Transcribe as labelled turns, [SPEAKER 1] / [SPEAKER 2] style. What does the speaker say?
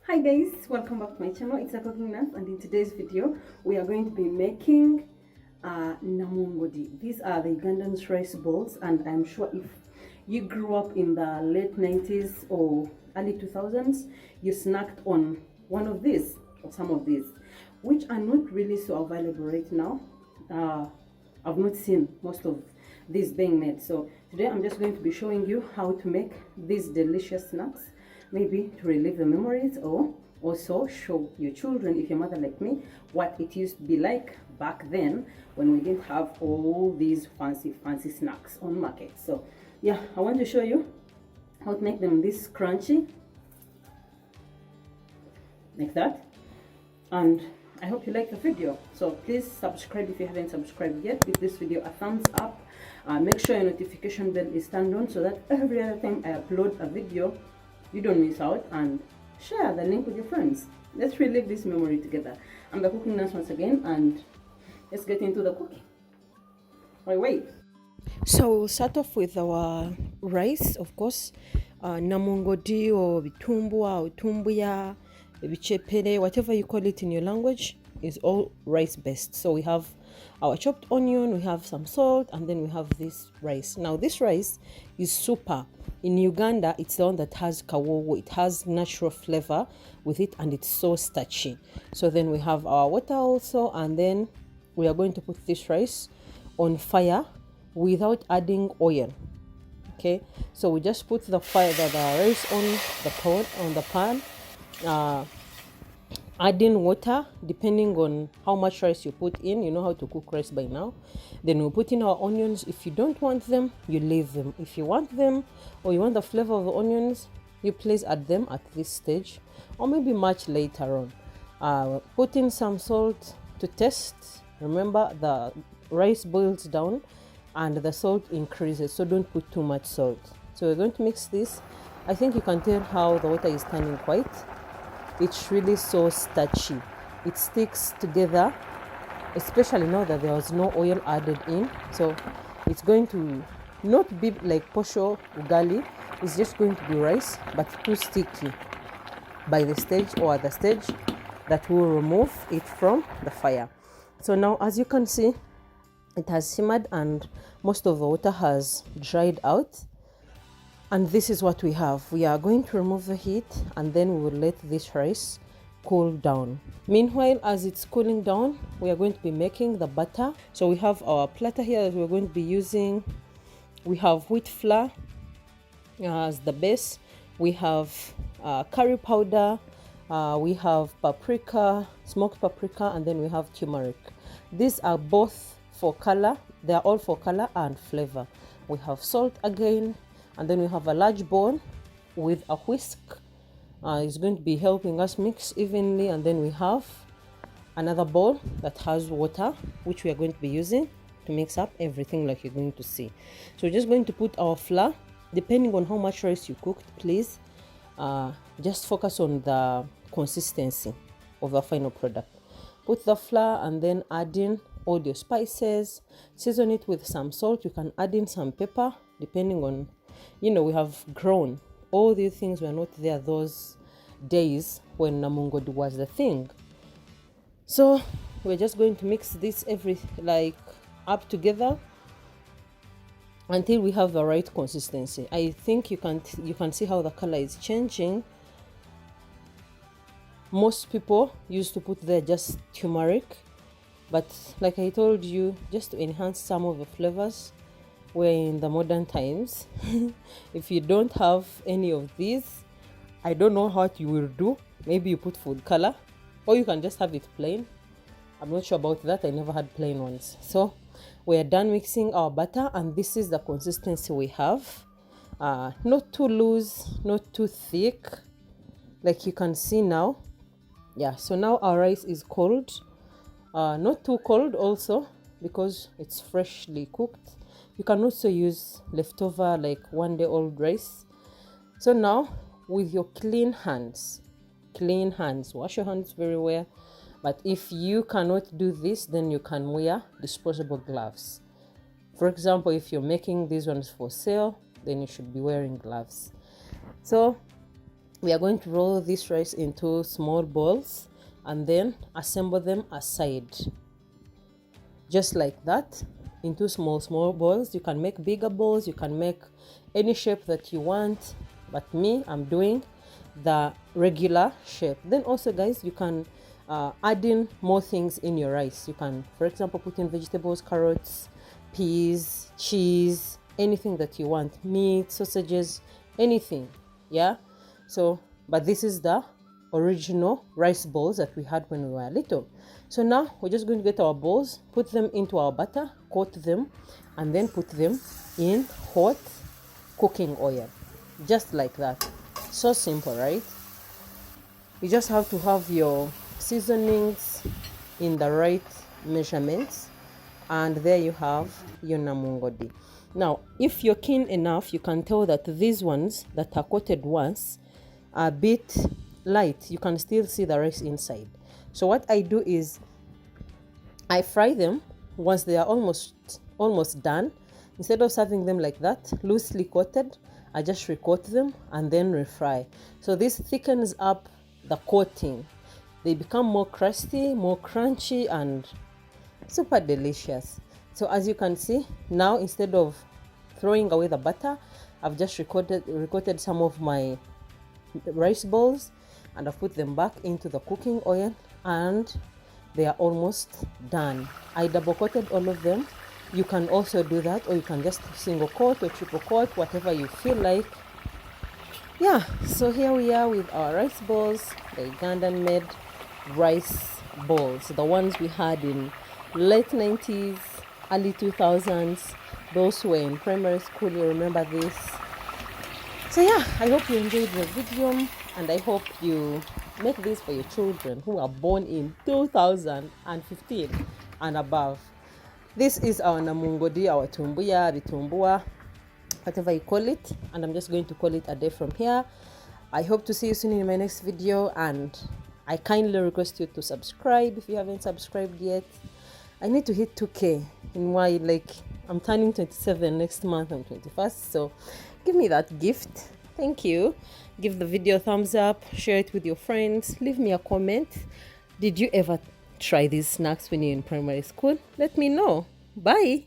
[SPEAKER 1] Hi guys, welcome back to my channel. It's a cooking nurse, and in today's video we are going to be making NAMUNGODI. These are the Ugandan rice balls, and I'm sure if you grew up in the late 90s or early 2000s, you snacked on one of these or some of these, which are not really so available right now. I've not seen most of these being made, so today I'm just going to be showing you how to make these delicious snacks, maybe to relive the memories, or also show your children, if your mother like me, what it used to be like back then when we didn't have all these fancy snacks on market. So yeah, I want to show you how to make them this crunchy like that, and I hope you like the video. So please subscribe if you haven't subscribed yet. Give this video a thumbs up. Make sure your notification bell is turned on so that every other time I upload a video you don't miss out, and share the link with your friends. Let's relive this memory together. I'm the cooking nurse once again, and let's get into the cooking. Wait. So we'll start off with our rice, of course. NAMUNGODI or vitumbua or tumbuya, bichepere, whatever you call it in your language, is all rice based. So we have our chopped onion, we have some salt, and then we have this rice. Now this rice is super. In Uganda, it's the one that has kawowo. It has natural flavor with it, and it's so starchy. So then we have our water also, and then we are going to put this rice on fire without adding oil. Okay, so we just put the rice on the pan, adding water depending on how much rice you put in. You know how to cook rice by now. Then we'll put in our onions. If you don't want them, you leave them. If you want them, or you want the flavor of the onions, you please add them at this stage, or maybe much later on. Put in some salt to taste. Remember, the rice boils down and the salt increases, so don't put too much salt. So we're going to mix this. I think you can tell how the water is turning white. It's really so starchy. It sticks together, especially now that there was no oil added in. So it's going to not be like posho ugali. It's just going to be rice, but too sticky by the stage, or at the stage that will remove it from the fire. So now, as you can see, it has simmered and most of the water has dried out. And this is what we have. We are going to remove the heat, and then we will let this rice cool down. Meanwhile, as it's cooling down, we are going to be making the batter. So we have our platter here that we're going to be using. We have wheat flour as the base. We have curry powder. We have paprika, smoked paprika, and then we have turmeric. These are both for color. They are all for color and flavor. We have salt again, and then we have a large bowl with a whisk. It's going to be helping us mix evenly. And then we have another bowl that has water, which we are going to be using to mix up everything, like you're going to see. So we're just going to put our flour. Depending on how much rice you cooked, please just focus on the consistency of the final product. Put the flour, and then add in all your spices. Season it with some salt. You can add in some pepper, depending on, we have grown. All these things were not there those days when NAMUNGODI was the thing. So we're just going to mix this up together until we have the right consistency. I think you can see how the color is changing. Most people used to put there just turmeric, but like I told you, just to enhance some of the flavors, we're in the modern times. If you don't have any of these, I don't know what you will do. Maybe you put food color, or you can just have it plain. I'm not sure about that. I never had plain ones. So we are done mixing our batter, and this is the consistency we have. Not too loose, not too thick, like you can see now. Yeah, so now our rice is cold. Not too cold also, because it's freshly cooked. You can also use leftover, like 1 day old rice. So now, with your clean hands, wash your hands very well. But if you cannot do this, then you can wear disposable gloves. For example, if you're making these ones for sale, then you should be wearing gloves. So We are going to roll this rice into small balls and then assemble them aside, just like that, into small balls. You can make bigger balls, you can make any shape that you want, but me, I'm doing the regular shape. Then also, guys, you can add in more things in your rice. You can, for example, put in vegetables, carrots, peas, cheese, anything that you want, meat, sausages, anything. Yeah. So, but this is the original rice balls that we had when we were little. So now we're just going to get our balls, put them into our butter, coat them, and then put them in hot cooking oil, just like that. So simple, right? You just have to have your seasonings in the right measurements, and there you have your namungodi. Now, if you're keen enough, you can tell that these ones that are coated once are a bit light. You can still see the rice inside. So what I do is I fry them once they are almost done. Instead of serving them like that, loosely coated, I just recoat them and then refry. So this thickens up the coating. They become more crusty, more crunchy, and super delicious. So as you can see, now instead of throwing away the butter, I've just recoated some of my rice balls and I've put them back into the cooking oil, and they are almost done. I double coated all of them. You can also do that, or you can just single coat or triple coat, whatever you feel like. Yeah, so here we are with our rice balls, the Ugandan made rice balls, the ones we had in late 90s, early 2000s. Those who were in primary school, you remember this. So yeah, I hope you enjoyed the video, and I hope you make this for your children who are born in 2015 and above. This is our namungodi, our tumbuya, vitumbua, whatever you call it, and I'm just going to call it a day from here. I hope to see you soon in my next video, and I kindly request you to subscribe if you haven't subscribed yet. I need to hit 2K in why, like, I'm turning 27 next month on 21st, so give me that gift. Thank you. Give the video a thumbs up, share it with your friends, leave me a comment. Did you ever try these snacks when you're in primary school? Let me know. Bye.